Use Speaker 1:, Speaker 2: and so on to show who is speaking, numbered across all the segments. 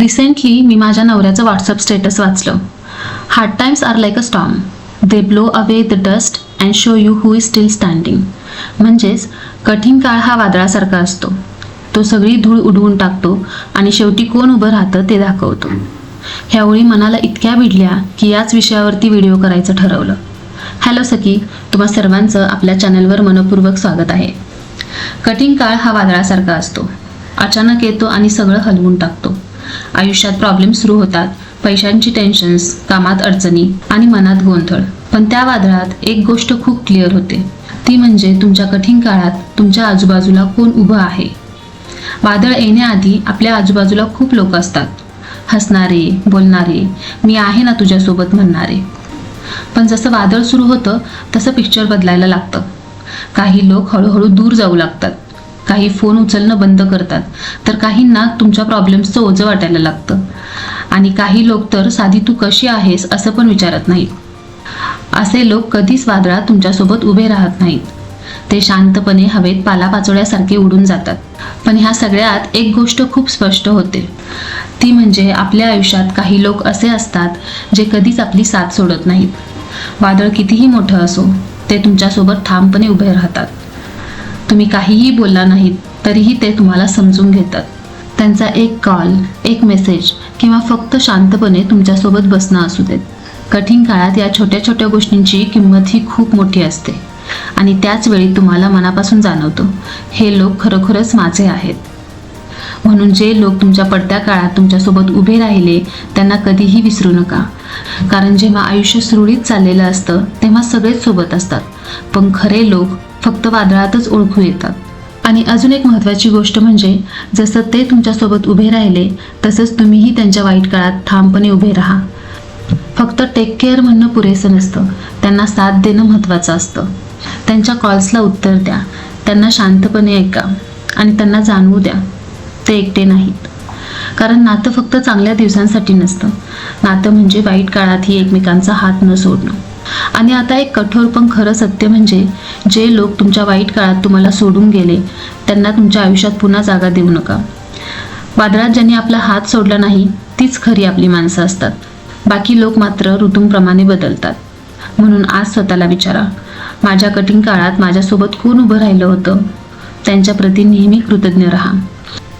Speaker 1: Recently मी माझ्या नवऱ्याचं व्हॉट्सअप स्टेटस वाचलं. Hard times are like a storm, they blow away the dust and show you who is still standing. म्हणजेच कठीण काळ हा वादळासारखा असतो. तो सगळी धूळ उडवून टाकतो आणि शेवटी कोण उभं राहतं ते दाखवतो. ह्या ओळी मनाला इतक्या भिडल्या की याच विषयावरती व्हिडिओ करायचं ठरवलं. हॅलो सखी, तुम्हा सर्वांचं आपल्या चॅनलवर मनपूर्वक स्वागत आहे. कठीण काळ हा वादळासारखा असतो. अचानक येतो आणि सगळं हलवून टाकतो. आयुष्यात प्रॉब्लेम सुरू होतात, पैशांची टेन्शन्स, कामात अडचणी आणि मनात गोंधळ. पण त्या वादळात एक गोष्ट खूप क्लिअर होते, ती म्हणजे तुमच्या कठीण काळात तुमच्या आजूबाजूला कोण उभं आहे. वादळ येण्याआधी आपल्या आजूबाजूला खूप लोक असतात, हसणारे, बोलणारे, मी आहे ना तुझ्यासोबत म्हणणारे. पण जसं वादळ सुरू होतं तसं पिक्चर बदलायला लागतं. काही लोक हळूहळू दूर जाऊ लागतात, काही फोन उचलणं बंद करतात, तर काहींना तुमच्या प्रॉब्लेम्सचं ओझं वाटायला लागतं आणि काही लोक तर साधी तू कशी आहेस असं पण विचारत नाहीत. असे लोक कधीच वादळात तुमच्यासोबत उभे राहत नाहीत. ते शांतपणे हवेत पालापाचोळ्यासारखे उडून जातात. पण ह्या सगळ्यात एक गोष्ट खूप स्पष्ट होते, ती म्हणजे आपल्या आयुष्यात काही लोक असे असतात जे कधीच आपली साथ सोडत नाहीत. वादळ कितीही मोठं असो, ते तुमच्यासोबत ठामपणे उभे राहतात. तुम्ही काहीही बोलला नाहीत तरीही ते तुम्हाला समजून घेतात. त्यांचा एक कॉल, एक मेसेज किंवा फक्त शांतपणे तुमच्यासोबत बसणं असू देत. कठीण काळात या छोट्या छोट्या गोष्टींची किंमत ही खूप मोठी असते आणि त्याच वेळी तुम्हाला मनापासून जाणवतं, हे लोक खरोखरच माझे आहेत. म्हणून जे लोक तुमच्या पडत्या काळात तुमच्यासोबत उभे राहिले त्यांना कधीही विसरू नका. कारण जेव्हा आयुष्य सुरळीत चाललेलं असतं तेव्हा सगळेच सोबत असतात, पण खरे लोक फक्त वादळातच ओळखू येतात. आणि अजून एक महत्त्वाची गोष्ट म्हणजे जसं ते तुमच्यासोबत उभे राहिले तसंच तुम्हीही त्यांच्या वाईट काळात ठामपणे उभे राहा. फक्त टेक केअर म्हणणं पुरेसं नसतं, त्यांना साथ देणं महत्त्वाचं असतं. त्यांच्या कॉल्सला उत्तर द्या, त्यांना शांतपणे ऐका आणि त्यांना जाणवू द्या ते एकटे नाहीत. कारण नातं फक्त चांगल्या दिवसांसाठी नसतं, नातं म्हणजे वाईट काळातही एकमेकांचा हात न सोडणं. आणि आता एक कठोर पण खरं सत्य म्हणजे जे लोक तुमच्या वाईट काळात तुम्हाला सोडून गेले त्यांना तुमच्या आयुष्यात पुन्हा जागा देऊ नका. वादळात ज्यांनी आपला हात सोडला नाही तीच खरी आपली माणसं असतात. बाकी लोक मात्र ऋतूंप्रमाणे बदलतात. म्हणून आज स्वतःला विचारा, माझ्या कठीण काळात माझ्यासोबत कोण उभं राहिलं होतं. त्यांच्या प्रती नेहमी कृतज्ञ राहा.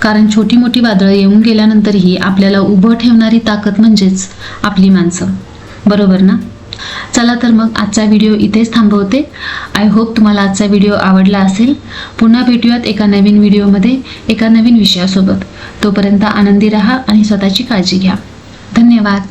Speaker 1: कारण छोटी मोठी वादळं येऊन गेल्यानंतरही आपल्याला उभं ठेवणारी ताकद म्हणजेच आपली माणसं. बरोबर ना? चला तर मग आजचा व्हिडिओ इथेच थांबवते. आय होप तुम्हाला आजचा व्हिडिओ आवडला असेल. पुन्हा भेटूयात एका नवीन व्हिडिओमध्ये एका नवीन विषयासोबत. तोपर्यंत आनंदी राहा आणि स्वतःची काळजी घ्या. धन्यवाद.